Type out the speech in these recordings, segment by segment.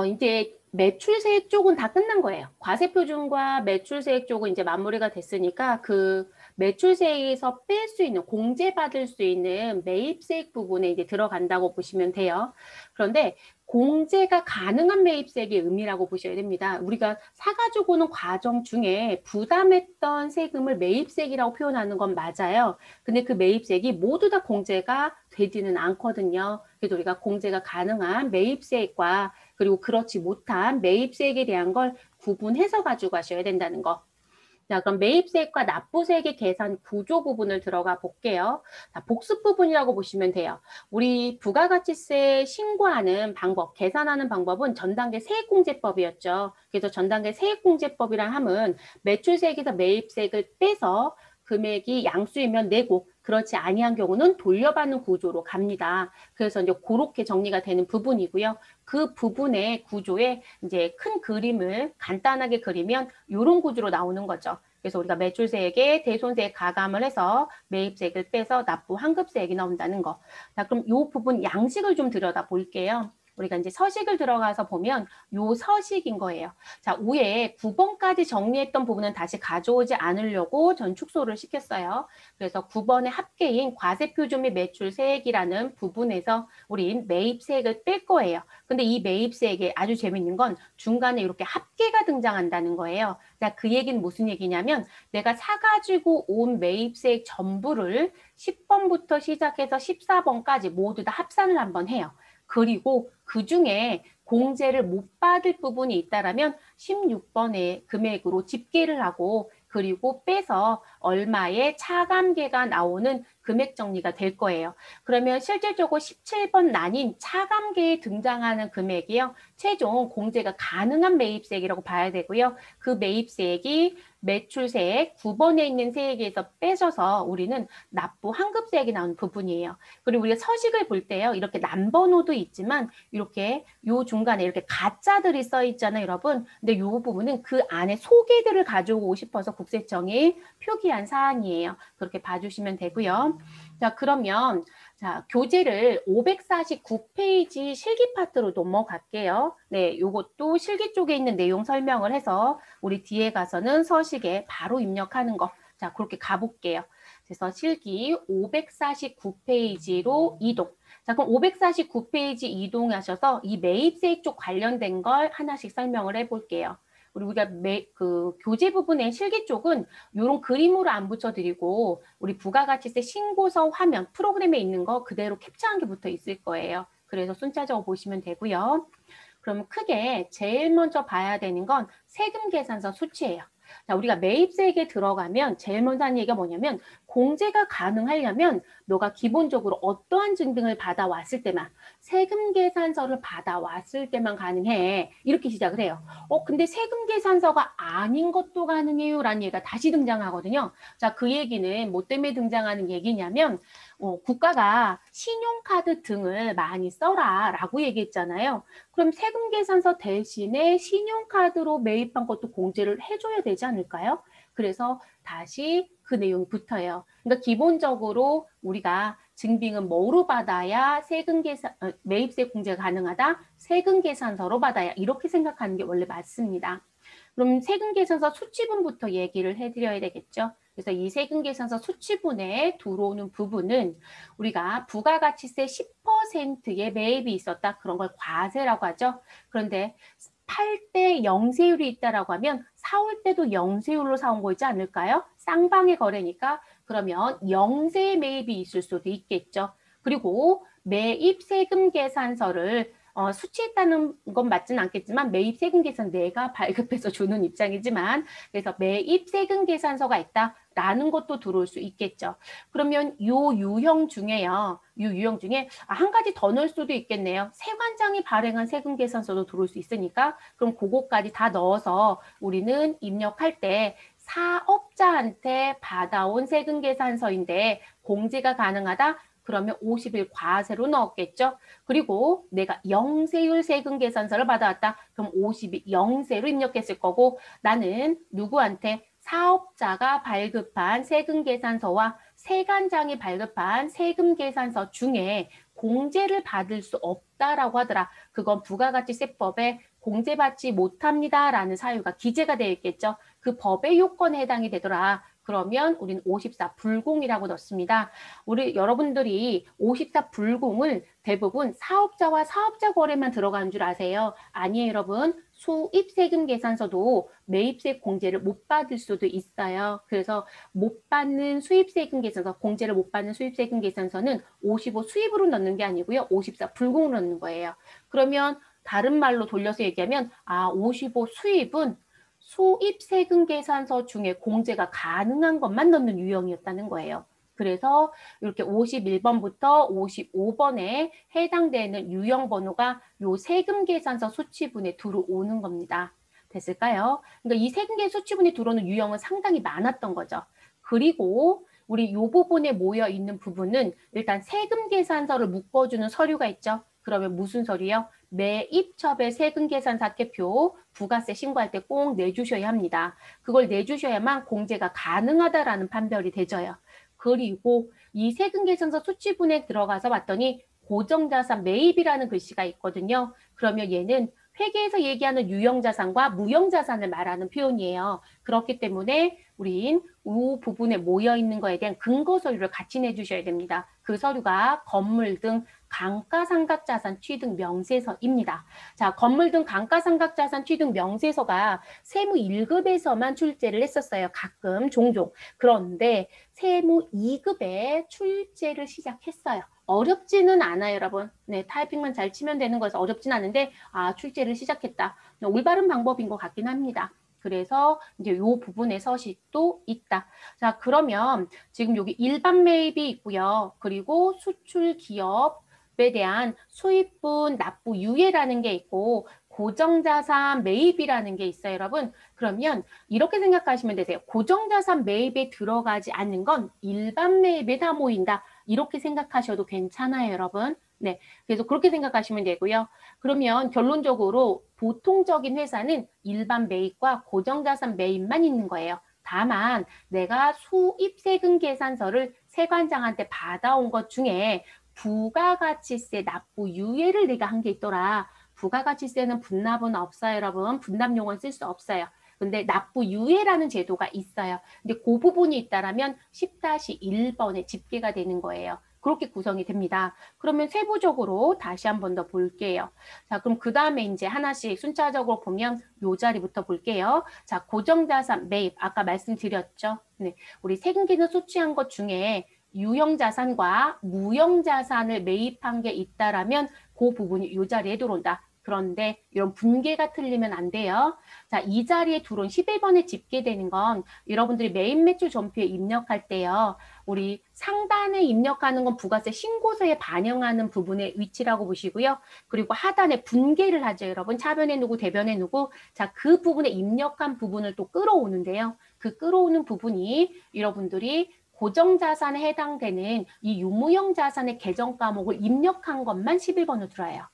이제 매출세액 쪽은 다 끝난 거예요. 과세표준과 매출세액 쪽은 이제 마무리가 됐으니까 그 매출세액에서 뺄 수 있는, 공제받을 수 있는 매입세액 부분에 이제 들어간다고 보시면 돼요. 그런데 공제가 가능한 매입세액의 의미라고 보셔야 됩니다. 우리가 사가지고 오는 과정 중에 부담했던 세금을 매입세액이라고 표현하는 건 맞아요. 근데 그 매입세액이 모두 다 공제가 되지는 않거든요. 그래서 우리가 공제가 가능한 매입세액과 그리고 그렇지 못한 매입세액에 대한 걸 구분해서 가지고 가셔야 된다는 거. 자, 그럼 매입세액과 납부세액의 계산 구조 부분을 들어가 볼게요. 자, 복습 부분이라고 보시면 돼요. 우리 부가가치세 신고하는 방법, 계산하는 방법은 전단계 세액공제법이었죠. 그래서 전단계 세액공제법이란 함은 매출세액에서 매입세액을 빼서 금액이 양수이면 내고 그렇지 아니한 경우는 돌려받는 구조로 갑니다. 그래서 이제 그렇게 정리가 되는 부분이고요. 그 부분의 구조에 이제 큰 그림을 간단하게 그리면 이런 구조로 나오는 거죠. 그래서 우리가 매출세액에 대손세액 가감을 해서 매입세액을 빼서 납부 환급세액이 나온다는 거. 자, 그럼 이 부분 양식을 좀 들여다 볼게요. 우리가 이제 서식을 들어가서 보면 요 서식인 거예요. 자, 위에 9번까지 정리했던 부분은 다시 가져오지 않으려고 전 축소를 시켰어요. 그래서 9번의 합계인 과세표준 및 매출세액이라는 부분에서 우린 매입세액을 뺄 거예요. 근데 이 매입세액에 아주 재밌는 건 중간에 이렇게 합계가 등장한다는 거예요. 자, 그 얘기는 무슨 얘기냐면 내가 사가지고 온 매입세액 전부를 10번부터 시작해서 14번까지 모두 다 합산을 한번 해요. 그리고 그 중에 공제를 못 받을 부분이 있다라면 16번의 금액으로 집계를 하고 그리고 빼서 얼마의 차감계가 나오는 금액 정리가 될 거예요. 그러면 실질적으로 17번 난인 차감계에 등장하는 금액이요. 최종 공제가 가능한 매입세액이라고 봐야 되고요. 그 매입세액이 매출세액 9번에 있는 세액에서 빼셔서 우리는 납부 환급세액이 나오는 부분이에요. 그리고 우리가 서식을 볼 때요. 이렇게 남번호도 있지만 이렇게 요 중간에 이렇게 가짜들이 써 있잖아요, 여러분. 근데 요 부분은 그 안에 소개들을 가져오고 싶어서 국세청이 표기한 사안이에요. 그렇게 봐주시면 되고요. 자, 그러면 자, 교재를 549페이지 실기 파트로 넘어갈게요. 네, 요것도 실기 쪽에 있는 내용 설명을 해서 우리 뒤에 가서는 서식에 바로 입력하는 거. 자, 그렇게 가볼게요. 그래서 실기 549페이지로 이동. 자, 그럼 549페이지 이동하셔서 이 매입세액 쪽 관련된 걸 하나씩 설명을 해볼게요. 우리가 그 교재 부분의 실기 쪽은 이런 그림으로 안 붙여드리고 우리 부가가치세 신고서 화면 프로그램에 있는 거 그대로 캡처한 게 붙어 있을 거예요. 그래서 순차적으로 보시면 되고요. 그럼 크게 제일 먼저 봐야 되는 건 세금 계산서 수치예요. 자, 우리가 매입세액에 들어가면 제일 먼저 하는 얘기가 뭐냐면 공제가 가능하려면 너가 기본적으로 어떠한 증빙을 받아왔을 때만 세금 계산서를 받아왔을 때만 가능해. 이렇게 시작을 해요. 근데 세금 계산서가 아닌 것도 가능해요. 라는 얘기가 다시 등장하거든요. 자, 그 얘기는 뭐 때문에 등장하는 얘기냐면 국가가 신용카드 등을 많이 써라 라고 얘기했잖아요. 그럼 세금 계산서 대신에 신용카드로 매입한 것도 공제를 해줘야 되지 않을까요? 그래서 다시 그 내용이 붙어요. 그러니까 기본적으로 우리가 증빙은 뭐로 받아야 세금 계산, 매입세 공제가 가능하다? 세금 계산서로 받아야 이렇게 생각하는 게 원래 맞습니다. 그럼 세금 계산서 수치분부터 얘기를 해드려야 되겠죠. 그래서 이 세금 계산서 수치분에 들어오는 부분은 우리가 부가가치세 10%의 매입이 있었다. 그런 걸 과세라고 하죠. 그런데 팔 때 영세율이 있다라고 하면 사올 때도 영세율로 사온 거지 않을까요? 쌍방의 거래니까 그러면 영세 매입이 있을 수도 있겠죠. 그리고 매입 세금 계산서를 수치했다는 건 맞지는 않겠지만 매입 세금 계산 내가 발급해서 주는 입장이지만 그래서 매입 세금 계산서가 있다라는 것도 들어올 수 있겠죠. 그러면 요 유형 중에요. 이 유형 중에 한 가지 더 넣을 수도 있겠네요. 세관장이 발행한 세금 계산서도 들어올 수 있으니까 그럼 그거까지 다 넣어서 우리는 입력할 때 사업자한테 받아온 세금 계산서인데 공제가 가능하다? 그러면 50일 과세로 넣었겠죠. 그리고 내가 영세율 세금 계산서를 받아왔다. 그럼 50일 영세로 입력했을 거고 나는 누구한테 사업자가 발급한 세금 계산서와 세관장이 발급한 세금 계산서 중에 공제를 받을 수 없다라고 하더라. 그건 부가가치세법에 공제받지 못합니다라는 사유가 기재가 되어 있겠죠. 그 법의 요건에 해당이 되더라. 그러면 우리는 54 불공이라고 넣습니다. 우리 여러분들이 54 불공을 대부분 사업자와 사업자 거래만 들어가는 줄 아세요? 아니에요, 여러분. 수입세금 계산서도 매입세 공제를 못 받을 수도 있어요. 그래서 못 받는 수입세금 계산서, 공제를 못 받는 수입세금 계산서는 55 수입으로 넣는 게 아니고요. 54 불공으로 넣는 거예요. 그러면 다른 말로 돌려서 얘기하면 55 수입은 수입세금 계산서 중에 공제가 가능한 것만 넣는 유형이었다는 거예요. 그래서 이렇게 51번부터 55번에 해당되는 유형 번호가 요 세금 계산서 수치분에 들어오는 겁니다. 됐을까요? 그러니까 이 세금 계산 수치분에 들어오는 유형은 상당히 많았던 거죠. 그리고 우리 요 부분에 모여 있는 부분은 일단 세금 계산서를 묶어주는 서류가 있죠. 그러면 무슨 서류요? 매입처별 세금계산사태표 부가세 신고할 때 꼭 내주셔야 합니다. 그걸 내주셔야만 공제가 가능하다라는 판별이 되져요. 그리고 이 세금계산서 수치분에 들어가서 봤더니 고정자산 매입이라는 글씨가 있거든요. 그러면 얘는 회계에서 얘기하는 유형자산과 무형자산을 말하는 표현이에요. 그렇기 때문에 우린 이 부분에 모여있는 거에 대한 근거 서류를 같이 내주셔야 됩니다. 그 서류가 건물 등 감가상각자산 취득 명세서입니다. 자, 건물 등 감가상각자산 취득 명세서가 세무 1급에서만 출제를 했었어요. 가끔, 종종. 그런데 세무 2급에 출제를 시작했어요. 어렵지는 않아요, 여러분. 네, 타이핑만 잘 치면 되는 거여서 어렵진 않은데, 출제를 시작했다. 올바른 방법인 것 같긴 합니다. 그래서 이제 요 부분의 서식도 있다. 자, 그러면 지금 여기 일반 매입이 있고요. 그리고 수출 기업에 대한 수입분 납부 유예라는 게 있고 고정자산 매입이라는 게 있어요, 여러분. 그러면 이렇게 생각하시면 되세요. 고정자산 매입에 들어가지 않는 건 일반 매입에 다 모인다. 이렇게 생각하셔도 괜찮아요, 여러분. 네, 그래서 그렇게 생각하시면 되고요. 그러면 결론적으로 보통적인 회사는 일반 매입과 고정자산 매입만 있는 거예요. 다만 내가 수입세금 계산서를 세관장한테 받아온 것 중에 부가가치세 납부 유예를 내가 한 게 있더라. 부가가치세는 분납은 없어요, 여러분. 분납용은 쓸 수 없어요. 근데 납부 유예라는 제도가 있어요. 근데 그 부분이 있다라면 10-1번에 집계가 되는 거예요. 그렇게 구성이 됩니다. 그러면 세부적으로 다시 한 번 더 볼게요. 자, 그럼 그 다음에 이제 하나씩 순차적으로 보면 요 자리부터 볼게요. 자, 고정자산 매입 아까 말씀드렸죠. 네, 우리 세금계산 소취한 것 중에 유형자산과 무형자산을 매입한 게 있다라면 그 부분이 요 자리에 들어온다. 그런데 이런 분계가 틀리면 안 돼요. 자, 이 자리에 들어온 11번에 집계되는 건 여러분들이 매입 매출 전표에 입력할 때요. 우리 상단에 입력하는 건 부가세 신고서에 반영하는 부분의 위치라고 보시고요. 그리고 하단에 분계를 하죠, 여러분. 차변에 누구, 대변에 누구. 자, 그 부분에 입력한 부분을 또 끌어오는데요. 그 끌어오는 부분이 여러분들이 고정자산에 해당되는 이 유무형 자산의 계정 과목을 입력한 것만 11번으로 들어와요.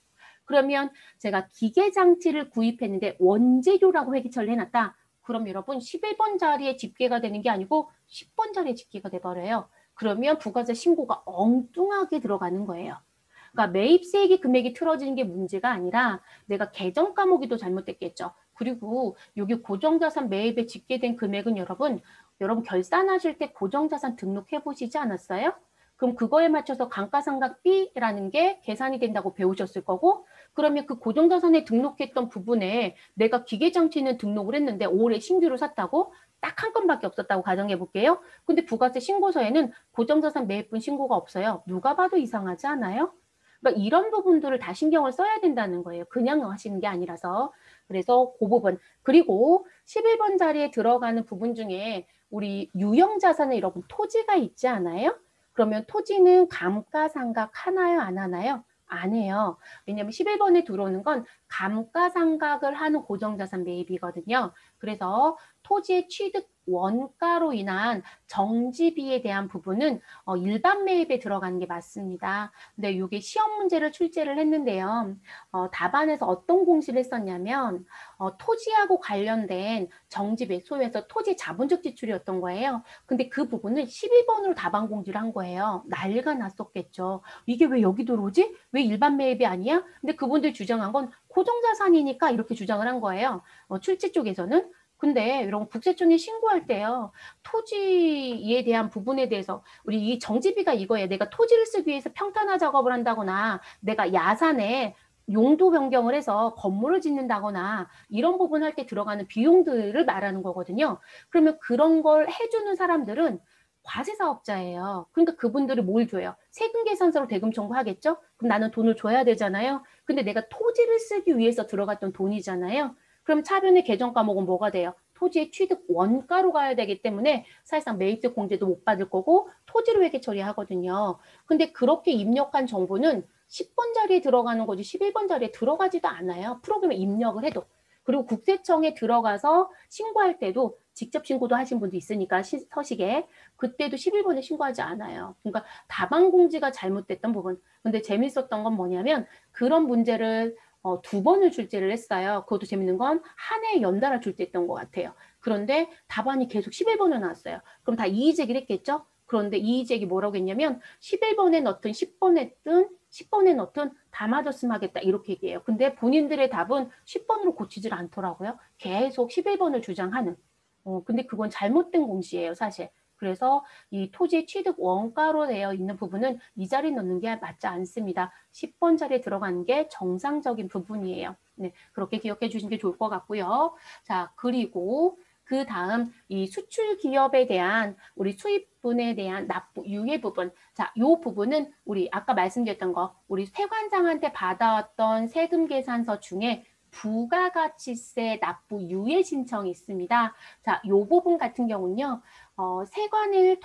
그러면 제가 기계장치를 구입했는데 원재료라고 회계처리를 해놨다. 그럼 여러분 11번 자리에 집계가 되는 게 아니고 10번 자리에 집계가 돼버려요. 그러면 부가세 신고가 엉뚱하게 들어가는 거예요. 그러니까 매입세액의 금액이 틀어지는 게 문제가 아니라 내가 계정 과목이 또 잘못됐겠죠. 그리고 여기 고정자산 매입에 집계된 금액은 여러분 결산하실 때 고정자산 등록해 보시지 않았어요? 그럼 그거에 맞춰서 감가상각비라는 게 계산이 된다고 배우셨을 거고 그러면 그 고정자산에 등록했던 부분에 내가 기계장치는 등록을 했는데 올해 신규로 샀다고 딱 한 건밖에 없었다고 가정해 볼게요. 근데 부가세 신고서에는 고정자산 매입분 신고가 없어요. 누가 봐도 이상하지 않아요? 그러니까 이런 부분들을 다 신경을 써야 된다는 거예요. 그냥 하시는 게 아니라서. 그래서 그 부분. 그리고 11번 자리에 들어가는 부분 중에 우리 유형자산에 여러분 토지가 있지 않아요? 그러면 토지는 감가상각 하나요? 안 하나요? 안 해요. 왜냐하면 11번에 들어오는 건 감가상각을 하는 고정자산 매입이거든요. 그래서 토지의 취득 원가로 인한 정지비에 대한 부분은 일반 매입에 들어가는 게 맞습니다. 근데 이게 시험 문제를 출제를 했는데요. 답안에서 어떤 공시를 했었냐면 토지하고 관련된 정지비, 소유해서 토지 자본적 지출이었던 거예요. 근데 그 부분을 11번으로 답안 공지를 한 거예요. 난리가 났었겠죠. 이게 왜 여기 들어오지? 왜 일반 매입이 아니야? 근데 그분들이 주장한 건 고정자산이니까 이렇게 주장을 한 거예요. 출제 쪽에서는. 근데 이런 국세청에 신고할 때요. 토지에 대한 부분에 대해서 우리 이 정지비가 이거예요. 내가 토지를 쓰기 위해서 평탄화 작업을 한다거나 내가 야산에 용도 변경을 해서 건물을 짓는다거나 이런 부분 할 때 들어가는 비용들을 말하는 거거든요. 그러면 그런 걸 해주는 사람들은 과세사업자예요. 그러니까 그분들이 뭘 줘요? 세금 계산서로 대금 청구하겠죠? 그럼 나는 돈을 줘야 되잖아요. 근데 내가 토지를 쓰기 위해서 들어갔던 돈이잖아요. 그럼 차변의 개정 과목은 뭐가 돼요? 토지의 취득 원가로 가야 되기 때문에 사실상 매입세 공제도 못 받을 거고 토지로 회계 처리하거든요. 근데 그렇게 입력한 정보는 10번 자리에 들어가는 거지 11번 자리에 들어가지도 않아요. 프로그램에 입력을 해도. 그리고 국세청에 들어가서 신고할 때도 직접 신고도 하신 분도 있으니까 서식에 그때도 11번에 신고하지 않아요. 그러니까 답안 공지가 잘못됐던 부분. 근데 재밌었던 건 뭐냐면 그런 문제를 2번을 출제를 했어요. 그것도 재밌는 건 한 해 연달아 출제했던 것 같아요. 그런데 답안이 계속 11번을 나왔어요. 그럼 다 이의제기를 했겠죠? 그런데 이의제기 뭐라고 했냐면 11번에 넣든 10번에 든 10번에 넣든 다 맞았으면 하겠다 이렇게 얘기해요. 근데 본인들의 답은 10번으로 고치질 않더라고요. 계속 11번을 주장하는. 근데 그건 잘못된 공시예요, 사실. 그래서 이 토지 취득 원가로 되어 있는 부분은 이 자리에 넣는 게 맞지 않습니다. 10번 자리에 들어가는 게 정상적인 부분이에요. 네, 그렇게 기억해 주시는 게 좋을 것 같고요. 자, 그리고 그 다음 이 수출 기업에 대한 우리 수입분에 대한 납부 유예 부분. 자, 요 부분은 우리 아까 말씀드렸던 거 우리 세관장한테 받아왔던 세금 계산서 중에 부가가치세 납부 유예 신청이 있습니다. 자, 요 부분 같은 경우는요. 세관을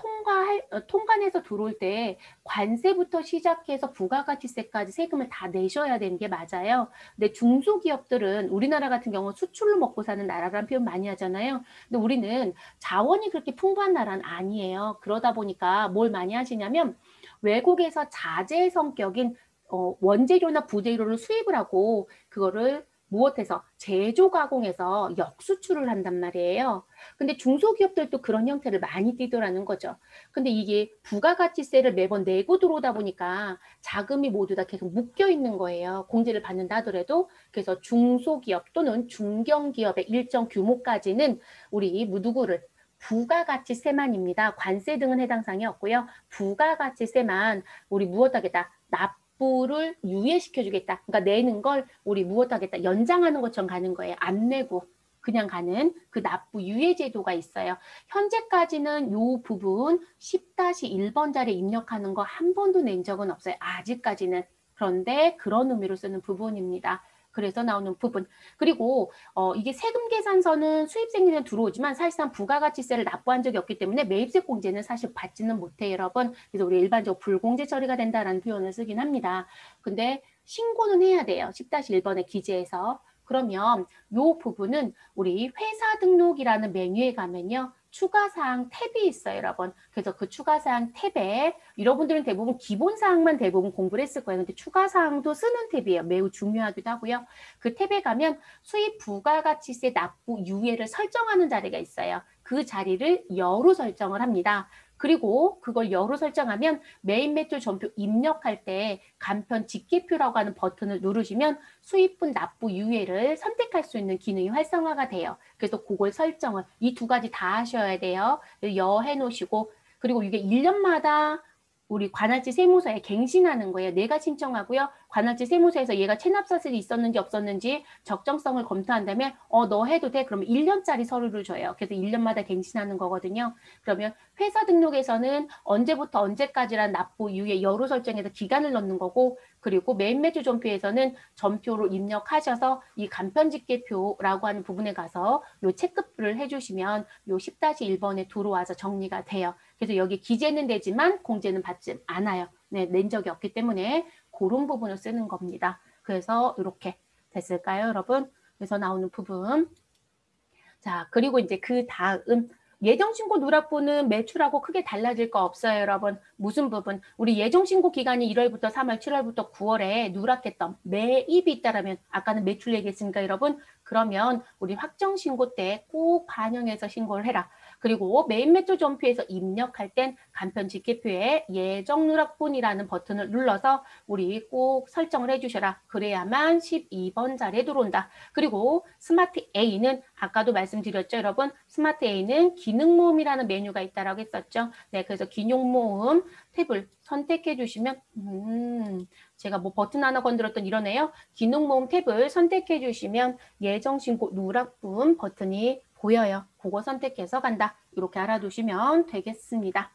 통관해서 들어올 때 관세부터 시작해서 부가가치세까지 세금을 다 내셔야 되는 게 맞아요. 근데 중소기업들은 우리나라 같은 경우 수출로 먹고 사는 나라라는 표현 많이 하잖아요. 근데 우리는 자원이 그렇게 풍부한 나라는 아니에요. 그러다 보니까 뭘 많이 하시냐면 외국에서 자재 성격인 원재료나 부재료를 수입을 하고 그거를 무엇해서 제조 가공해서 역수출을 한단 말이에요. 근데 중소기업들도 그런 형태를 많이 띠더라는 거죠. 근데 이게 부가가치세를 매번 내고 들어오다 보니까 자금이 모두 다 계속 묶여 있는 거예요. 공제를 받는다 하더라도. 그래서 중소기업 또는 중견기업의 일정 규모까지는 우리 누구를 부가가치세만입니다. 관세 등은 해당 사항이 없고요. 부가가치세만 우리 무엇하겠다. 납부를 유예시켜주겠다. 그러니까 내는 걸 우리 무엇하겠다. 연장하는 것처럼 가는 거예요. 안 내고 그냥 가는 그 납부 유예 제도가 있어요. 현재까지는 이 부분 10-1번 자리에 입력하는 거 한 번도 낸 적은 없어요. 아직까지는. 그런데 그런 의미로 쓰는 부분입니다. 그래서 나오는 부분. 그리고 이게 세금 계산서는 수입생에는 들어오지만 사실상 부가가치세를 납부한 적이 없기 때문에 매입세 공제는 사실 받지는 못해요, 여러분. 그래서 우리 일반적으로 불공제 처리가 된다라는 표현을 쓰긴 합니다. 근데 신고는 해야 돼요. 10-1번에 기재해서. 그러면 이 부분은 우리 회사 등록이라는 메뉴에 가면요. 추가사항 탭이 있어요, 여러분. 그래서 그 추가사항 탭에 여러분들은 대부분 기본사항만 대부분 공부를 했을 거예요. 근데 추가사항도 쓰는 탭이에요. 매우 중요하기도 하고요. 그 탭에 가면 수입 부가가치세 납부 유예를 설정하는 자리가 있어요. 그 자리를 여로 설정을 합니다. 그리고 그걸 여로 설정하면 매입 매출 전표 입력할 때 간편 직계표라고 하는 버튼을 누르시면 수입분 납부 유예를 선택할 수 있는 기능이 활성화가 돼요. 그래서 그걸 설정을 이 두 가지 다 하셔야 돼요. 여 해놓으시고 그리고 이게 1년마다 우리 관할지 세무서에 갱신하는 거예요. 내가 신청하고요. 관할지 세무서에서 얘가 체납사실이 있었는지 없었는지 적정성을 검토한 다음에 너 해도 돼? 그러면 1년짜리 서류를 줘요. 그래서 1년마다 갱신하는 거거든요. 그러면 회사 등록에서는 언제부터 언제까지란 납부 이후에 여로 설정해서 기간을 넣는 거고 그리고 매입 매출 전표에서는 전표로 입력하셔서 이 간편집계표라고 하는 부분에 가서 요 체크표를 해주시면 요 10-1번에 들어와서 정리가 돼요. 그래서 여기 기재는 되지만 공제는 받지 않아요. 네, 낸 적이 없기 때문에 그런 부분을 쓰는 겁니다. 그래서 이렇게 됐을까요, 여러분? 그래서 나오는 부분. 자, 그리고 이제 그 다음 예정신고 누락부는 매출하고 크게 달라질 거 없어요, 여러분. 무슨 부분? 우리 예정신고 기간이 1월부터 3월, 7월부터 9월에 누락했던 매입이 있다라면 아까는 매출 얘기했으니까 여러분 그러면 우리 확정신고 때 꼭 반영해서 신고를 해라. 그리고 매입 매출 전표에서 입력할 땐 간편 직계표에 예정 누락분이라는 버튼을 눌러서 우리 꼭 설정을 해주셔라. 그래야만 12번 자리에 들어온다. 그리고 스마트 A는 아까도 말씀드렸죠, 여러분. 스마트 A는 기능 모음이라는 메뉴가 있다라고 했었죠. 네, 그래서 기능 모음 탭을 선택해 주시면 제가 뭐 버튼 하나 건드렸던 이러네요. 기능 모음 탭을 선택해 주시면 예정 신고 누락분 버튼이 보여요. 그거 선택해서 간다. 이렇게 알아두시면 되겠습니다.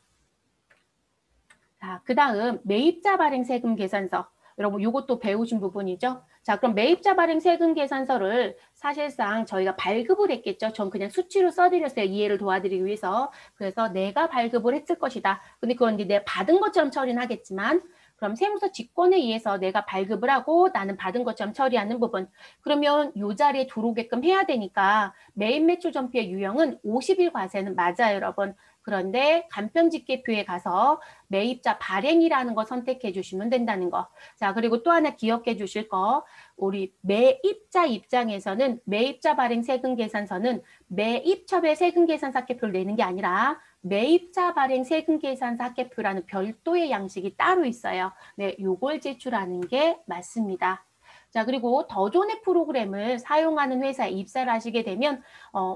자, 그 다음 매입자 발행 세금 계산서. 여러분 이것도 배우신 부분이죠. 자, 그럼 매입자 발행 세금 계산서를 사실상 저희가 발급을 했겠죠. 전 그냥 수치로 써드렸어요. 이해를 도와드리기 위해서. 그래서 내가 발급을 했을 것이다. 근데 그건 이제 내가 받은 것처럼 처리는 하겠지만 그럼 세무서 직권에 의해서 내가 발급을 하고 나는 받은 것처럼 처리하는 부분. 그러면 이 자리에 들어오게끔 해야 되니까 매입 매출 전표의 유형은 50일 과세는 맞아요, 여러분. 그런데 간편집계표에 가서 매입자 발행이라는 거 선택해 주시면 된다는 거. 자, 그리고 또 하나 기억해 주실 거. 우리 매입자 입장에서는 매입자 발행 세금 계산서는 매입처별 세금 계산서 합계표를 내는 게 아니라 매입자 발행 세금 계산서 합계표라는 별도의 양식이 따로 있어요. 네, 요걸 제출하는 게 맞습니다. 자, 그리고 더 존의 프로그램을 사용하는 회사에 입사를 하시게 되면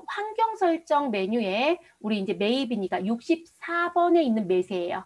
환경 설정 메뉴에 우리 이제 매입이니까 64번에 있는 매세예요.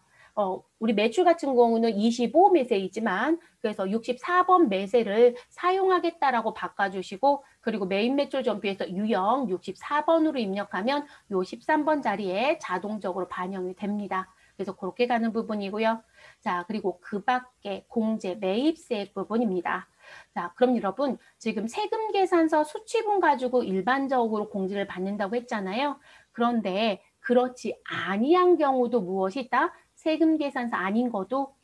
우리 매출 같은 경우는 25 매세이지만 그래서 64번 매세를 사용하겠다라고 바꿔주시고 그리고 매입 매출 전표에서 유형 64번으로 입력하면 요 13번 자리에 자동적으로 반영이 됩니다. 그래서 그렇게 가는 부분이고요. 자, 그리고 그 밖에 공제 매입세액 부분입니다. 자, 그럼 여러분 지금 세금 계산서 수치분 가지고 일반적으로 공제를 받는다고 했잖아요. 그런데 그렇지 아니한 경우도 무엇이 있다? 세금 계산서 아닌 것도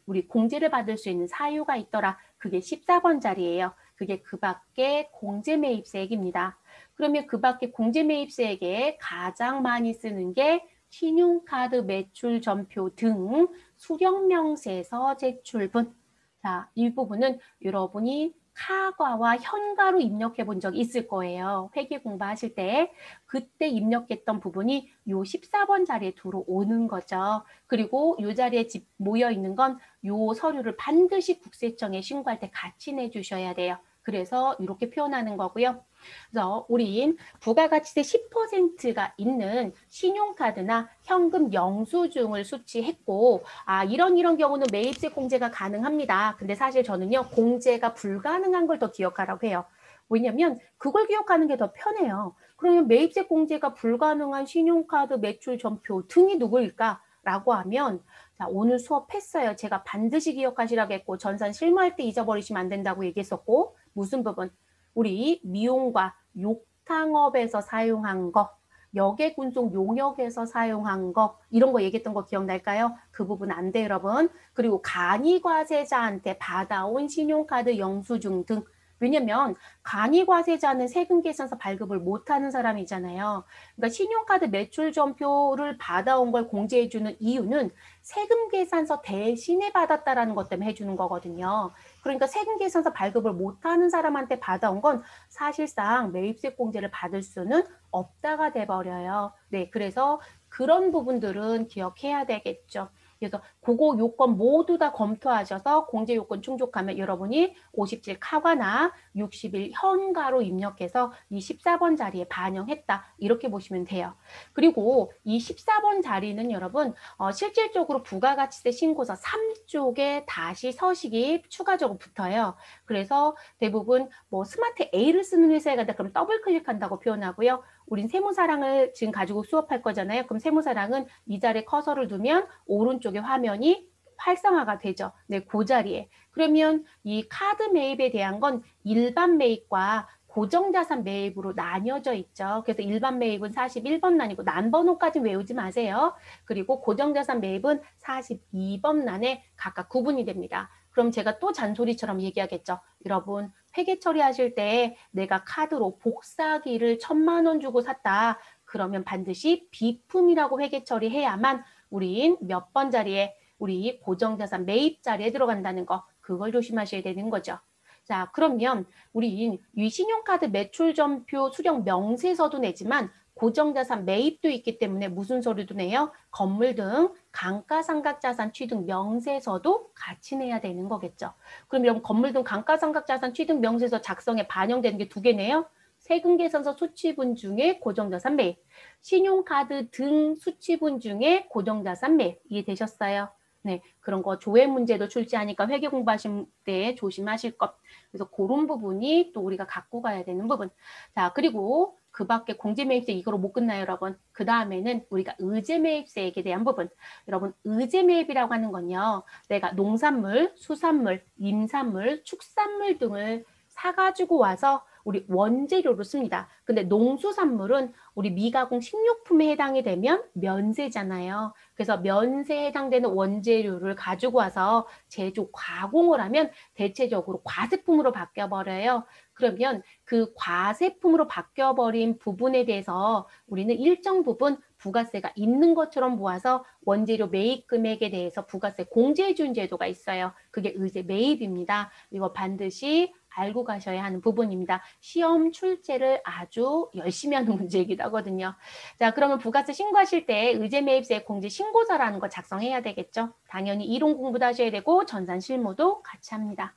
우리 공제를 받을 수 있는 사유가 있더라. 그게 14번 자리예요. 그게 그 밖에 공제 매입세액입니다. 그러면 그 밖에 공제 매입세액에 가장 많이 쓰는 게 신용카드 매출 전표 등 수령명세서 제출분. 자, 이 부분은 여러분이 카과와 현가로 입력해 본 적이 있을 거예요. 회계 공부하실 때 그때 입력했던 부분이 요 14번 자리에 들어오는 거죠. 그리고 요 자리에 모여 있는 건 요 서류를 반드시 국세청에 신고할 때 같이 내주셔야 돼요. 그래서 이렇게 표현하는 거고요. 그래서 우린 부가가치세 10%가 있는 신용카드나 현금 영수증을 수취했고 이런 경우는 매입세 공제가 가능합니다. 근데 사실 저는요 공제가 불가능한 걸 더 기억하라고 해요. 왜냐면 그걸 기억하는 게 더 편해요. 그러면 매입세 공제가 불가능한 신용카드 매출 전표 등이 누구일까? 라고 하면 자, 오늘 수업했어요. 제가 반드시 기억하시라고 했고 전산 실무할 때 잊어버리시면 안 된다고 얘기했었고 무슨 부분? 우리 미용과 욕탕업에서 사용한 거, 역외군속 용역에서 사용한 거 이런 거 얘기했던 거 기억날까요? 그 부분 안 돼요, 여러분. 그리고 간이과세자한테 받아온 신용카드 영수증 등 왜냐면 간이과세자는 세금 계산서 발급을 못하는 사람이잖아요. 그러니까 신용카드 매출 전표를 받아온 걸 공제해주는 이유는 세금 계산서 대신에 받았다라는 것 때문에 해주는 거거든요. 그러니까 세금 계산서 발급을 못하는 사람한테 받아온 건 사실상 매입세 공제를 받을 수는 없다가 돼버려요. 네, 그래서 그런 부분들은 기억해야 되겠죠. 그래서 그거 요건 모두 다 검토하셔서 공제 요건 충족하면 여러분이 57 카과나 60일 현가로 입력해서 이 14번 자리에 반영했다. 이렇게 보시면 돼요. 그리고 이 14번 자리는 여러분 실질적으로 부가가치세 신고서 3쪽에 다시 서식이 추가적으로 붙어요. 그래서 대부분 뭐 스마트 A를 쓰는 회사에 가다 그럼 더블 클릭한다고 표현하고요. 우린 세무사랑을 지금 가지고 수업할 거잖아요. 그럼 세무사랑은 이 자리에 커서를 두면 오른쪽에 화면이 활성화가 되죠. 네, 그 자리에. 그러면 이 카드 매입에 대한 건 일반 매입과 고정자산 매입으로 나뉘어져 있죠. 그래서 일반 매입은 41번 난이고 난번호까지 외우지 마세요. 그리고 고정자산 매입은 42번 난에 각각 구분이 됩니다. 그럼 제가 또 잔소리처럼 얘기하겠죠. 여러분, 회계 처리하실 때 내가 카드로 복사기를 1,000만 원 주고 샀다. 그러면 반드시 비품이라고 회계 처리해야만 우린 몇 번 자리에 우리 고정자산 매입 자리에 들어간다는 거, 그걸 조심하셔야 되는 거죠. 자, 그러면 우리 이 신용카드 매출점표 수령 명세서도 내지만 고정자산 매입도 있기 때문에 무슨 서류도 내요? 건물 등 감가상각자산 취득 명세서도 같이 내야 되는 거겠죠. 그럼 여러분 건물 등 감가상각자산 취득 명세서 작성에 반영되는 게 두 개네요. 세금계산서 수취분 중에 고정자산 매입, 신용카드 등 수취분 중에 고정자산 매입. 이해되셨어요? 네, 그런 거 조회 문제도 출제하니까 회계 공부하실 때 조심하실 것. 그래서 그런 부분이 또 우리가 갖고 가야 되는 부분. 자, 그리고 그 밖에 공제매입세 이거로 못 끝나요, 여러분. 그 다음에는 우리가 의제매입세액에 대한 부분. 여러분, 의제매입이라고 하는 건요. 내가 농산물, 수산물, 임산물, 축산물 등을 사가지고 와서 우리 원재료로 씁니다. 근데 농수산물은 우리 미가공 식료품에 해당이 되면 면세잖아요. 그래서 면세에 해당되는 원재료를 가지고 와서 제조, 가공을 하면 대체적으로 과세품으로 바뀌어버려요. 그러면 그 과세품으로 바뀌어버린 부분에 대해서 우리는 일정 부분 부가세가 있는 것처럼 보아서 원재료 매입 금액에 대해서 부가세 공제해준 제도가 있어요. 그게 의제 매입입니다. 이거 반드시 알고 가셔야 하는 부분입니다. 시험 출제를 아주 열심히 하는 문제이기도 하거든요. 자, 그러면 부가세 신고하실 때 의제매입세 공제 신고서라는 거 작성해야 되겠죠. 당연히 이론 공부도 하셔야 되고 전산 실무도 같이 합니다.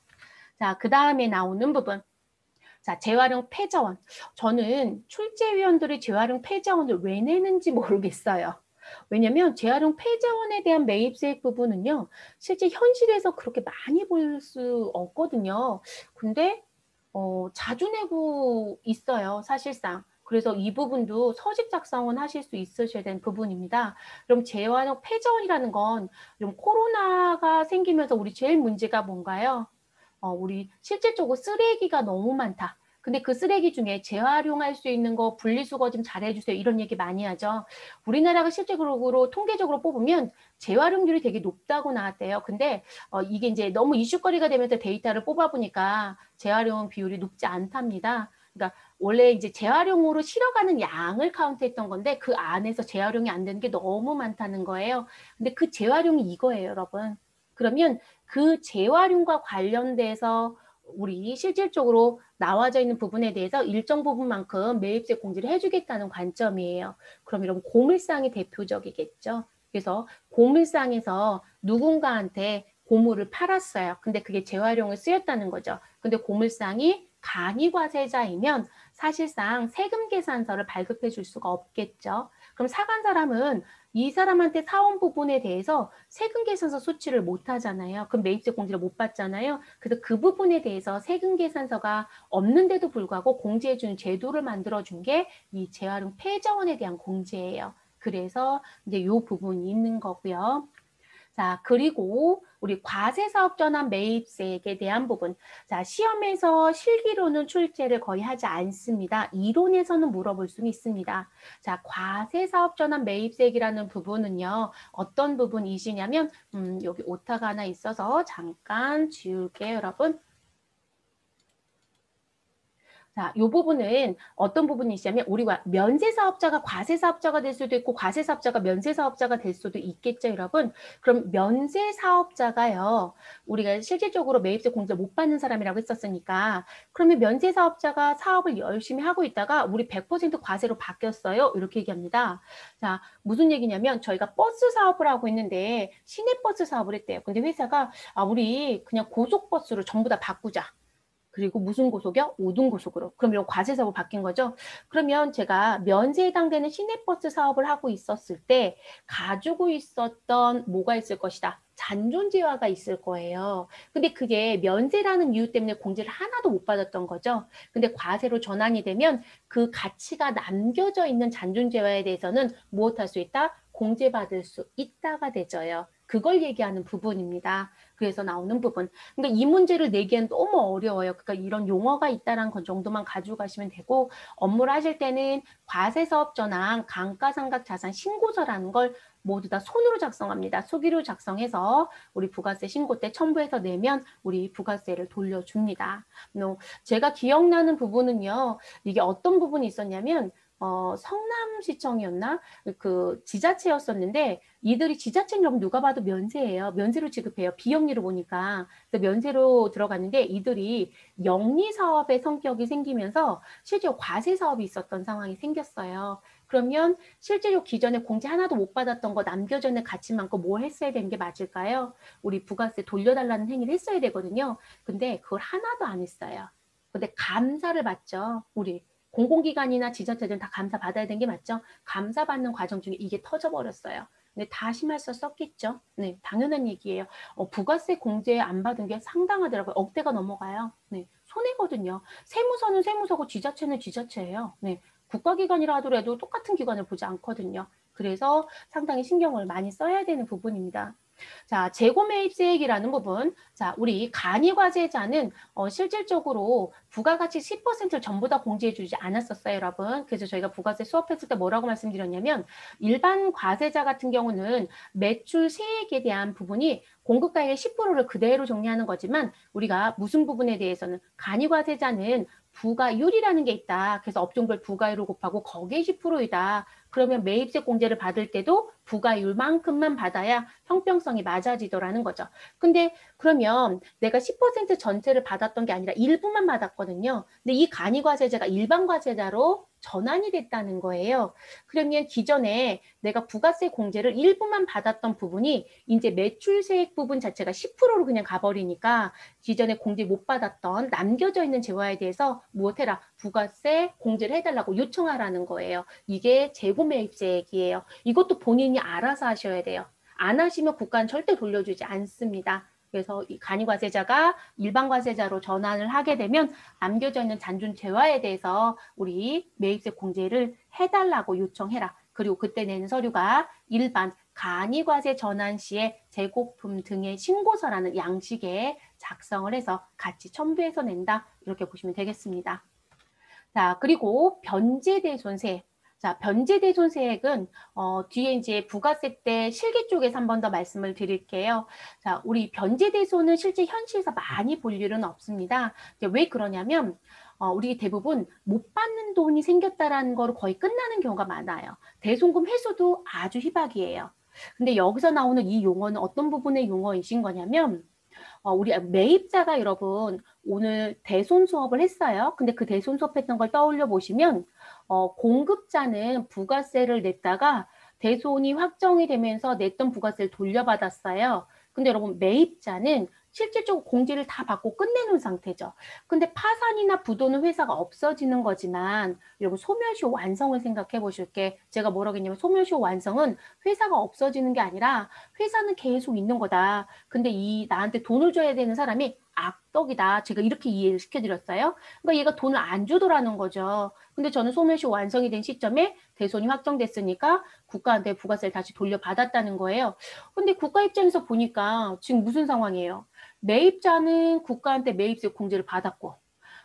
자, 그 다음에 나오는 부분. 자, 재활용 폐자원. 저는 출제위원들이 재활용 폐자원을 왜 내는지 모르겠어요. 왜냐면 재활용 폐자원에 대한 매입세액 부분은요. 실제 현실에서 그렇게 많이 볼 수 없거든요. 근데 자주 내고 있어요. 사실상. 그래서 이 부분도 서식 작성은 하실 수 있으셔야 되는 부분입니다. 그럼 재활용 폐자원이라는 건 좀 코로나가 생기면서 우리 제일 문제가 뭔가요? 우리 실질적으로 쓰레기가 너무 많다. 근데 그 쓰레기 중에 재활용할 수 있는 거 분리수거 좀 잘해주세요. 이런 얘기 많이 하죠. 우리나라가 실질적으로 통계적으로 뽑으면 재활용률이 되게 높다고 나왔대요. 근데 이게 이제 너무 이슈거리가 되면서 데이터를 뽑아보니까 재활용 비율이 높지 않답니다. 그러니까 원래 이제 재활용으로 실어가는 양을 카운트했던 건데 그 안에서 재활용이 안 되는 게 너무 많다는 거예요. 근데 그 재활용이 이거예요, 여러분. 그러면 그 재활용과 관련돼서 우리 실질적으로 나와져 있는 부분에 대해서 일정 부분만큼 매입세 공제를 해주겠다는 관점이에요. 그럼 이런 고물상이 대표적이겠죠. 그래서 고물상에서 누군가한테 고물을 팔았어요. 근데 그게 재활용을 쓰였다는 거죠. 근데 고물상이 간이과세자이면 사실상 세금 계산서를 발급해 줄 수가 없겠죠. 그럼 사간 사람은 이 사람한테 사온 부분에 대해서 세금 계산서 수치를 못 하잖아요. 그럼 매입세 공제를 못 받잖아요. 그래서 그 부분에 대해서 세금 계산서가 없는데도 불구하고 공제해주는 제도를 만들어준 게 이 재활용 폐자원에 대한 공제예요. 그래서 이제 이 부분이 있는 거고요. 자, 그리고 우리 과세사업 전환 매입세액에 대한 부분. 자, 시험에서 실기로는 출제를 거의 하지 않습니다. 이론에서는 물어볼 수는 있습니다. 자, 과세사업 전환 매입세액이라는 부분은요. 어떤 부분이시냐면 여기 오타가 하나 있어서 잠깐 지울게요, 여러분. 자, 이 부분은 어떤 부분이시냐면 우리가 면세사업자가 과세사업자가 될 수도 있고 과세사업자가 면세사업자가 될 수도 있겠죠, 여러분. 그럼 면세사업자가요. 우리가 실질적으로 매입세 공제 못 받는 사람이라고 했었으니까 그러면 면세사업자가 사업을 열심히 하고 있다가 우리 100% 과세로 바뀌었어요. 이렇게 얘기합니다. 자, 무슨 얘기냐면 저희가 버스 사업을 하고 있는데 시내버스 사업을 했대요. 근데 회사가 우리 그냥 고속버스로 전부 다 바꾸자. 그리고 무슨 고속이요? 우등고속으로. 그럼 이거 과세사업으로 바뀐 거죠? 그러면 제가 면세에 해당되는 시내버스 사업을 하고 있었을 때 가지고 있었던 뭐가 있을 것이다. 잔존재화가 있을 거예요. 근데 그게 면세라는 이유 때문에 공제를 하나도 못 받았던 거죠. 근데 과세로 전환이 되면 그 가치가 남겨져 있는 잔존재화에 대해서는 무엇할 수 있다? 공제받을 수 있다가 되져요. 그걸 얘기하는 부분입니다. 그래서 나오는 부분. 그러니까 이 문제를 내기엔 너무 어려워요. 그러니까 이런 용어가 있다는 것 정도만 가지고 가시면 되고 업무를 하실 때는 과세사업 전환, 감가상각자산 신고서라는 걸 모두 다 손으로 작성합니다. 수기로 작성해서 우리 부가세 신고 때 첨부해서 내면 우리 부가세를 돌려줍니다. 제가 기억나는 부분은요. 이게 어떤 부분이 있었냐면 성남시청이었나? 그 지자체였었는데 이들이 지자체는 누가 봐도 면세예요. 면세로 지급해요. 비영리로 보니까. 면세로 들어갔는데 이들이 영리 사업의 성격이 생기면서 실제로 과세 사업이 있었던 상황이 생겼어요. 그러면 실제로 기존에 공제 하나도 못 받았던 거 남겨져 있는 가치만 큼 뭘 했어야 되는 게 맞을까요? 우리 부가세 돌려달라는 행위를 했어야 되거든요. 근데 그걸 하나도 안 했어요. 근데 감사를 받죠. 우리 공공기관이나 지자체들은 다 감사 받아야 되는 게 맞죠? 감사받는 과정 중에 이게 터져버렸어요. 근데 다 심할서 썼겠죠. 네, 당연한 얘기예요. 부가세 공제 안 받은 게 상당하더라고요. 억대가 넘어가요. 네, 손해거든요. 세무서는 세무서고 지자체는 지자체예요. 네, 국가기관이라 하더라도 똑같은 기관을 보지 않거든요. 그래서 상당히 신경을 많이 써야 되는 부분입니다. 자, 재고매입세액이라는 부분. 자, 우리 간이과세자는 실질적으로 부가가치 10%를 전부 다 공제해주지 않았었어요, 여러분. 그래서 저희가 부가세 수업했을 때 뭐라고 말씀드렸냐면 일반 과세자 같은 경우는 매출 세액에 대한 부분이 공급가액의 10%를 그대로 정리하는 거지만 우리가 무슨 부분에 대해서는 간이과세자는 부가율이라는 게 있다. 그래서 업종별 부가율을 곱하고 거기에 10%이다. 그러면 매입세 공제를 받을 때도 부가율만큼만 받아야 형평성이 맞아지더라는 거죠. 근데 그러면 내가 10% 전체를 받았던 게 아니라 일부만 받았거든요. 근데 이 간이과세자가 일반과세자로 전환이 됐다는 거예요. 그러면 기존에 내가 부가세 공제를 일부만 받았던 부분이 이제 매출세액 부분 자체가 10%로 그냥 가버리니까 기존에 공제 못 받았던 남겨져 있는 재화에 대해서 무엇해라? 부가세 공제를 해달라고 요청하라는 거예요. 이게 재고매입세액이에요. 이것도 본인이 알아서 하셔야 돼요. 안 하시면 국가는 절대 돌려주지 않습니다. 그래서 이 간이과세자가 일반과세자로 전환을 하게 되면 남겨져 있는 잔존 재화에 대해서 우리 매입세 공제를 해달라고 요청해라. 그리고 그때 내는 서류가 일반 간이과세 전환 시에 재고품 등의 신고서라는 양식에 작성을 해서 같이 첨부해서 낸다. 이렇게 보시면 되겠습니다. 자, 그리고 변제대손세. 자, 변제대손세액은 뒤에 이제 부가세 때 실기 쪽에서 한 번 더 말씀을 드릴게요. 자, 우리 변제대손은 실제 현실에서 많이 볼 일은 없습니다. 왜 그러냐면 우리 대부분 못 받는 돈이 생겼다라는 거로 거의 끝나는 경우가 많아요. 대손금 회수도 아주 희박이에요. 근데 여기서 나오는 이 용어는 어떤 부분의 용어이신 거냐면 우리 매입자가 여러분 오늘 대손 수업을 했어요. 근데 그 대손 수업했던 걸 떠올려 보시면 공급자는 부가세를 냈다가 대손이 확정이 되면서 냈던 부가세를 돌려받았어요. 근데 여러분 매입자는 실질적으로 공제를 다 받고 끝내놓은 상태죠. 근데 파산이나 부도는 회사가 없어지는 거지만 여러분 소멸시효 완성을 생각해 보실게. 제가 뭐라고 했냐면 소멸시효 완성은 회사가 없어지는 게 아니라 회사는 계속 있는 거다. 근데 이 나한테 돈을 줘야 되는 사람이 악덕이다. 제가 이렇게 이해를 시켜드렸어요. 그러니까 얘가 돈을 안 주더라는 거죠. 근데 저는 소멸시효 완성이 된 시점에 대손이 확정됐으니까 국가한테 부가세를 다시 돌려받았다는 거예요. 근데 국가 입장에서 보니까 지금 무슨 상황이에요? 매입자는 국가한테 매입세 공제를 받았고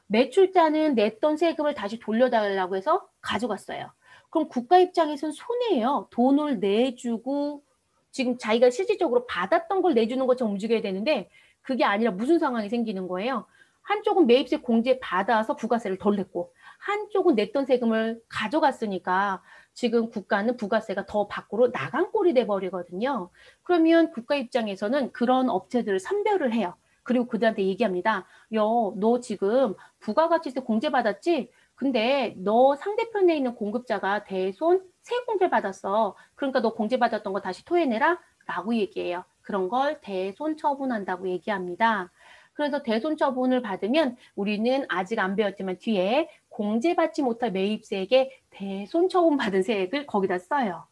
매출자는 냈던 세금을 다시 돌려달라고 해서 가져갔어요. 그럼 국가 입장에서는 손해예요. 돈을 내주고 지금 자기가 실질적으로 받았던 걸 내주는 것처럼 움직여야 되는데 그게 아니라 무슨 상황이 생기는 거예요? 한쪽은 매입세 공제 받아서 부가세를 덜 냈고 한쪽은 냈던 세금을 가져갔으니까 지금 국가는 부가세가 더 밖으로 나간 꼴이 돼버리거든요. 그러면 국가 입장에서는 그런 업체들을 선별을 해요. 그리고 그들한테 얘기합니다. 너 지금 부가가치세 공제받았지? 근데 너 상대편에 있는 공급자가 대손 세공제 받았어. 그러니까 너 공제받았던 거 다시 토해내라 라고 얘기해요. 그런 걸 대손 처분한다고 얘기합니다. 그래서 대손 처분을 받으면 우리는 아직 안 배웠지만 뒤에 공제받지 못할 매입세액에 대손 처분받은 세액을 거기다 써요.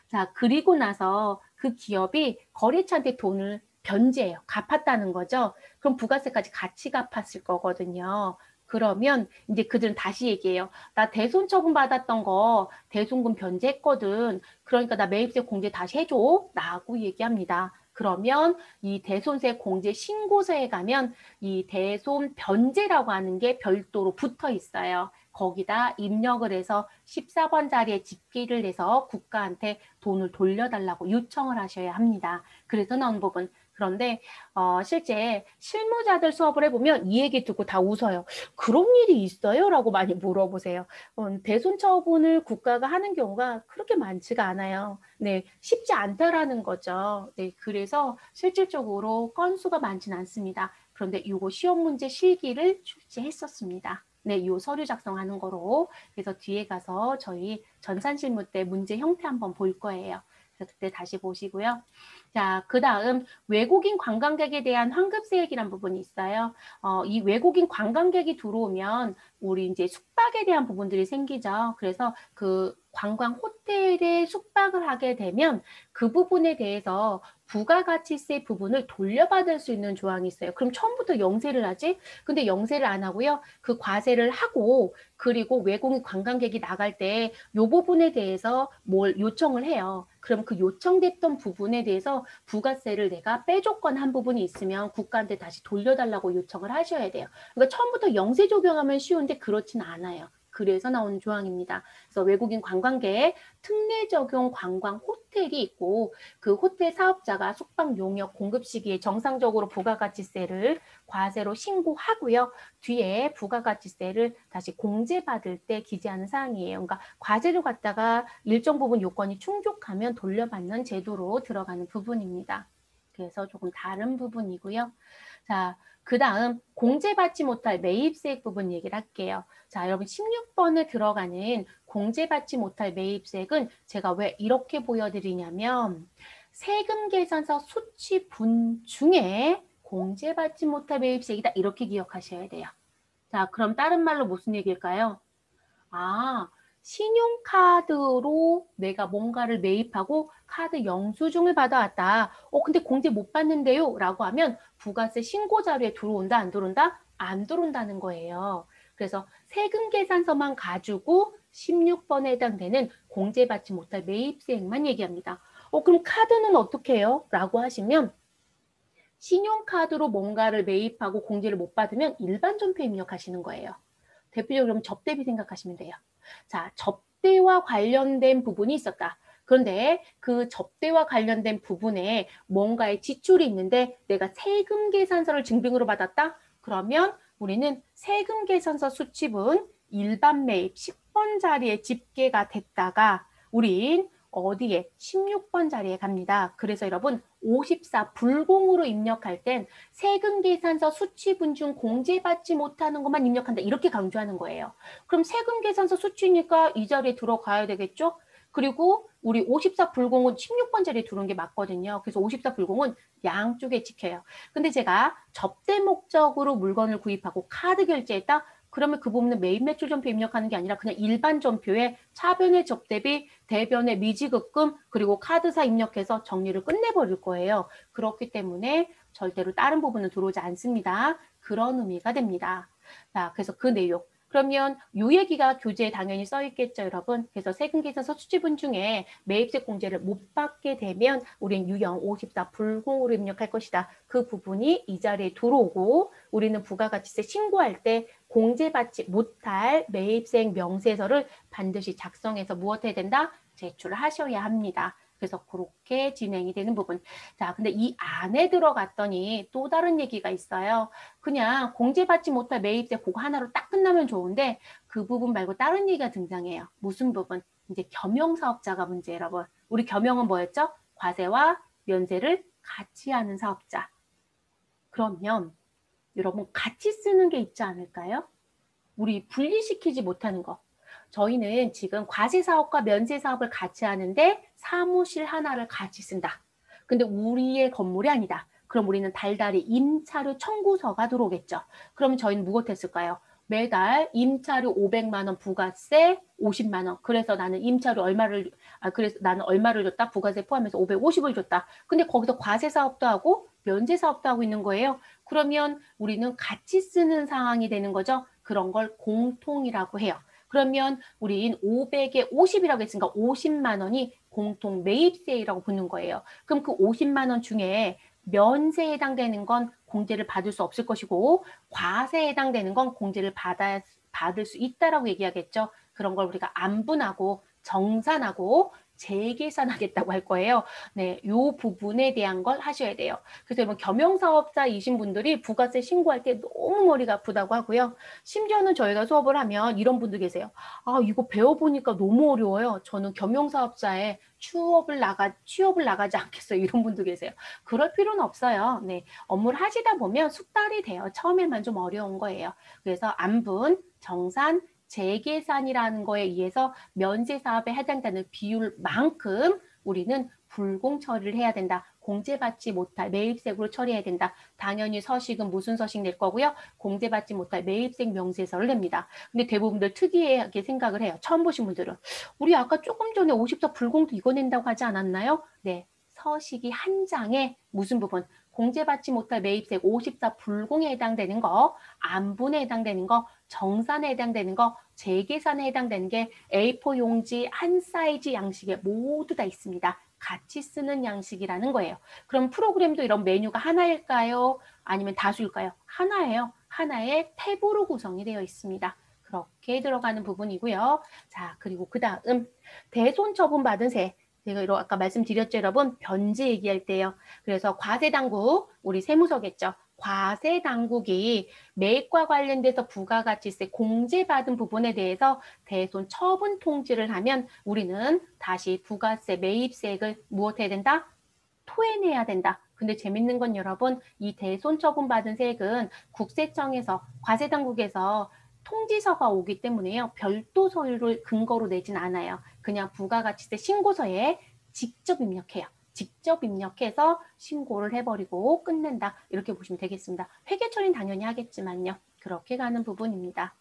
자, 그리고 나서 그 기업이 거래처한테 돈을 변제해요. 갚았다는 거죠. 그럼 부가세까지 같이 갚았을 거거든요. 그러면 이제 그들은 다시 얘기해요. 나 대손 처분 받았던 거 대손금 변제했거든. 그러니까 나 매입세 공제 다시 해줘. 라고 얘기합니다. 그러면 이 대손세 공제 신고서에 가면 이 대손 변제라고 하는 게 별도로 붙어 있어요. 거기다 입력을 해서 14번 자리에 집기를 내서 국가한테 돈을 돌려달라고 요청을 하셔야 합니다. 그래서 나온 부분. 그런데 실제 실무자들 수업을 해보면 이 얘기 듣고 다 웃어요. 그런 일이 있어요? 라고 많이 물어보세요. 대손 처분을 국가가 하는 경우가 그렇게 많지가 않아요. 네, 쉽지 않다라는 거죠. 네, 그래서 실질적으로 건수가 많지는 않습니다. 그런데 이거 시험 문제 실기를 출제했었습니다. 네, 요 서류 작성하는 거로. 그래서 뒤에 가서 저희 전산실무 때 문제 형태 한번 볼 거예요. 그래서 그때 다시 보시고요. 자, 그 다음 외국인 관광객에 대한 환급세액이란 부분이 있어요. 이 외국인 관광객이 들어오면 우리 이제 숙박에 대한 부분들이 생기죠. 그래서 그 관광 호텔에 숙박을 하게 되면 그 부분에 대해서 부가가치세 부분을 돌려받을 수 있는 조항이 있어요. 그럼 처음부터 영세를 하지? 근데 영세를 안 하고요. 그 과세를 하고 그리고 외국인 관광객이 나갈 때 이 부분에 대해서 뭘 요청을 해요. 그럼 그 요청됐던 부분에 대해서 부가세를 내가 빼줬거나 한 부분이 있으면 국가한테 다시 돌려달라고 요청을 하셔야 돼요. 그러니까 처음부터 영세 적용하면 쉬운데 그렇진 않아요. 그래서 나오는 조항입니다. 그래서 외국인 관광객 특례 적용 관광 호텔이 있고 그 호텔 사업자가 숙박 용역 공급 시기에 정상적으로 부가가치세를 과세로 신고하고요. 뒤에 부가가치세를 다시 공제받을 때 기재하는 사항이에요. 그러니까 과세를 갖다가 일정 부분 요건이 충족하면 돌려받는 제도로 들어가는 부분입니다. 그래서 조금 다른 부분이고요. 자, 그 다음 공제받지 못할 매입세액 부분 얘기를 할게요. 자, 여러분 16번에 들어가는 공제받지 못할 매입세액은 제가 왜 이렇게 보여드리냐면 세금 계산서 수취분 중에 공제받지 못할 매입세액이다 이렇게 기억하셔야 돼요. 자, 그럼 다른 말로 무슨 얘기일까요? 아, 신용카드로 내가 뭔가를 매입하고 카드 영수증을 받아왔다. 근데 공제 못 받는데요? 라고 하면 부가세 신고 자료에 들어온다, 안 들어온다? 안 들어온다는 거예요. 그래서 세금 계산서만 가지고 16번에 해당되는 공제받지 못할 매입세액만 얘기합니다. 그럼 카드는 어떻게 해요? 라고 하시면 신용카드로 뭔가를 매입하고 공제를 못 받으면 일반 전표 입력하시는 거예요. 대표적으로 접대비 생각하시면 돼요. 자, 접대와 관련된 부분이 있었다. 그런데 그 접대와 관련된 부분에 뭔가의 지출이 있는데 내가 세금 계산서를 증빙으로 받았다? 그러면 우리는 세금 계산서 수취분 일반 매입 10번 자리에 집계가 됐다가 우린 어디에? 16번 자리에 갑니다. 그래서 여러분 54 불공으로 입력할 땐 세금 계산서 수취분 중 공제받지 못하는 것만 입력한다. 이렇게 강조하는 거예요. 그럼 세금 계산서 수취니까 이 자리에 들어가야 되겠죠? 그리고 우리 54 불공은 16번 자리에 들어온 게 맞거든요. 그래서 54 불공은 양쪽에 찍혀요. 근데 제가 접대 목적으로 물건을 구입하고 카드 결제했다? 그러면 그 부분은 매입 매출 전표 입력하는 게 아니라 그냥 일반 전표에 차변의 접대비, 대변의 미지급금, 그리고 카드사 입력해서 정리를 끝내버릴 거예요. 그렇기 때문에 절대로 다른 부분은 들어오지 않습니다. 그런 의미가 됩니다. 자, 그래서 그 내용. 그러면 요 얘기가 교재에 당연히 써 있겠죠, 여러분. 그래서 세금 계산서 수취분 중에 매입세 공제를 못 받게 되면 우리는 유형 54 불공으로 입력할 것이다. 그 부분이 이 자리에 들어오고 우리는 부가가치세 신고할 때 공제받지 못할 매입세액 명세서를 반드시 작성해서 무엇 해야 된다? 제출을 하셔야 합니다. 그래서 그렇게 진행이 되는 부분. 자, 근데 이 안에 들어갔더니 또 다른 얘기가 있어요. 그냥 공제받지 못할 매입세 그거 하나로 딱 끝나면 좋은데 그 부분 말고 다른 얘기가 등장해요. 무슨 부분? 이제 겸용사업자가 문제 여러분. 우리 겸용은 뭐였죠? 과세와 면세를 같이 하는 사업자. 그러면 여러분 같이 쓰는 게 있지 않을까요? 우리 분리시키지 못하는 거. 저희는 지금 과세사업과 면세사업을 같이 하는데 사무실 하나를 같이 쓴다. 근데 우리의 건물이 아니다. 그럼 우리는 달달이 임차료 청구서가 들어오겠죠. 그럼 저희는 무엇 했을까요? 매달 임차료 500만 원 부가세 50만 원. 그래서 나는 임차료 그래서 나는 얼마를 줬다? 부가세 포함해서 550을 줬다. 근데 거기서 과세 사업도 하고 면세 사업도 하고 있는 거예요. 그러면 우리는 같이 쓰는 상황이 되는 거죠. 그런 걸 공통이라고 해요. 그러면 우린 500에 50이라고 했으니까 50만 원이 공통 매입세라고 붙는 거예요. 그럼 그 50만 원 중에 면세에 해당되는 건 공제를 받을 수 없을 것이고 과세에 해당되는 건 공제를 받을 수 있다라고 얘기하겠죠. 그런 걸 우리가 안분하고 정산하고 재계산하겠다고 할 거예요. 네, 요 부분에 대한 걸 하셔야 돼요. 그래서 뭐 겸용사업자이신 분들이 부가세 신고할 때 너무 머리가 아프다고 하고요. 심지어는 저희가 수업을 하면 이런 분들 계세요. 아, 이거 배워보니까 너무 어려워요. 저는 겸용사업자에 취업을 나가지 않겠어요. 이런 분도 계세요. 그럴 필요는 없어요. 네, 업무를 하시다 보면 숙달이 돼요. 처음에만 좀 어려운 거예요. 그래서 안분, 정산, 재계산이라는 거에 의해서 면세 사업에 해당되는 비율만큼 우리는 불공 처리를 해야 된다. 공제받지 못할 매입세액으로 처리해야 된다. 당연히 서식은 무슨 서식 낼 거고요. 공제받지 못할 매입세액 명세서를 냅니다. 근데 대부분들 특이하게 생각을 해요. 처음 보신 분들은. 우리 아까 조금 전에 54 불공도 이거 낸다고 하지 않았나요? 네. 서식이 한 장에 무슨 부분? 공제받지 못할 매입세액 54 불공에 해당되는 거, 안분에 해당되는 거, 정산에 해당되는 거, 재계산에 해당되는 게 A4 용지 한 사이즈 양식에 모두 다 있습니다. 같이 쓰는 양식이라는 거예요. 그럼 프로그램도 이런 메뉴가 하나일까요? 아니면 다수일까요? 하나예요. 하나의 탭으로 구성이 되어 있습니다. 그렇게 들어가는 부분이고요. 자, 그리고 그 다음 대손 처분 받은 세. 제가 아까 말씀드렸죠, 여러분. 변제 얘기할 때요. 그래서 과세당국, 우리 세무서겠죠. 과세당국이 매입과 관련돼서 부가가치세 공제받은 부분에 대해서 대손 처분 통지를 하면 우리는 다시 부가세 매입세액을 무엇해야 된다? 토해내야 된다. 근데 재밌는 건 여러분, 이 대손 처분받은 세액은 국세청에서 과세당국에서 통지서가 오기 때문에요. 별도 서류를 근거로 내진 않아요. 그냥 부가가치세 신고서에 직접 입력해요. 직접 입력해서 신고를 해버리고 끝낸다. 이렇게 보시면 되겠습니다. 회계 처리는 당연히 하겠지만요. 그렇게 가는 부분입니다.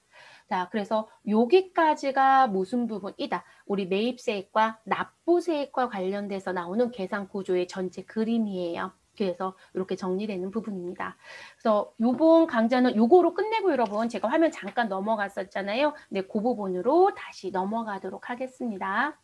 자, 그래서 여기까지가 무슨 부분이다. 우리 매입세액과 납부세액과 관련돼서 나오는 계산 구조의 전체 그림이에요. 그래서 이렇게 정리되는 부분입니다. 그래서 이번 강좌는 요거로 끝내고 여러분 제가 화면 잠깐 넘어갔었잖아요. 네, 그 부분으로 다시 넘어가도록 하겠습니다.